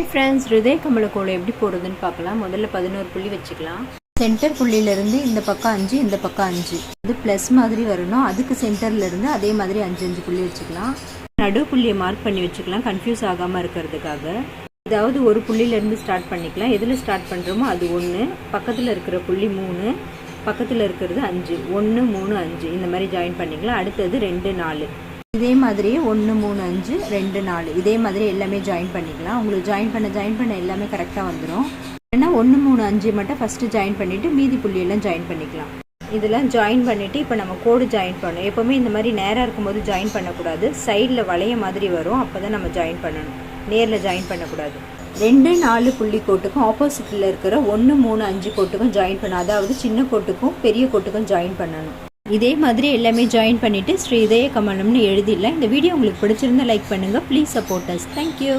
Friends, ஹிருதய கமல கோலம் எப்படி போடுறதுன்னு பார்க்கலாம். முதல்ல 11 புள்ளி வச்சுக்கலாம். சென்டர் புள்ளியிலேருந்து இந்த பக்கம் 5, இந்த பக்கம் 5, இது ப்ளஸ் மாதிரி வரணும். அதுக்கு சென்டர்லேருந்து அதே மாதிரி 5 புள்ளி வச்சுக்கலாம். நடு புள்ளியை மார்க் பண்ணி வச்சுக்கலாம், கன்ஃபியூஸ் ஆகாமல் இருக்கிறதுக்காக. ஏதாவது ஒரு புள்ளியிலேருந்து ஸ்டார்ட் பண்ணிக்கலாம். எதில் ஸ்டார்ட் பண்ணுறோமோ அது 1, பக்கத்தில் இருக்கிற புள்ளி 3, பக்கத்தில் இருக்கிறது 5, 1 3 5 இந்த மாதிரி ஜாயின் பண்ணிக்கலாம். அடுத்தது 2 4, இதே மாதிரியே 1 3 5 2 4 இதே மாதிரி எல்லாமே ஜாயின் பண்ணிக்கலாம். உங்களுக்கு ஜாயின் பண்ண எல்லாமே கரெக்டாக வந்துடும். ஏன்னா 1 3 5 மட்டும் ஃபஸ்ட்டு ஜாயின் பண்ணிவிட்டு மீதி புள்ளியெல்லாம் ஜாயின் பண்ணிக்கலாம். இதெல்லாம் ஜாயின் பண்ணிவிட்டு இப்போ நம்ம கோடு ஜாயின் பண்ணணும். எப்போவுமே இந்த மாதிரி நேராக இருக்கும்போது ஜாயின் பண்ணக்கூடாது. சைடில் வளைய மாதிரி வரும், அப்போ தான் நம்ம ஜாயின் பண்ணணும். நேரில் ஜாயின் பண்ணக்கூடாது. 2 4 புள்ளி கோட்டுக்கும் ஆப்போசிட்டில் இருக்கிற 1 3 5 கோட்டுக்கும் ஜாயின் பண்ணணும். அதாவது சின்ன கோட்டுக்கும் பெரிய கோட்டுக்கும் ஜாயின் பண்ணணும். இதே மாதிரி எல்லாமே ஜாயின் பண்ணிவிட்டு ஸ்ரீ இதய கமலம்னு எழுதிடலாம். இந்த வீடியோ உங்களுக்கு பிடிச்சிருந்தா லைக் பண்ணுங்கள். Please support us. தேங்க்யூ.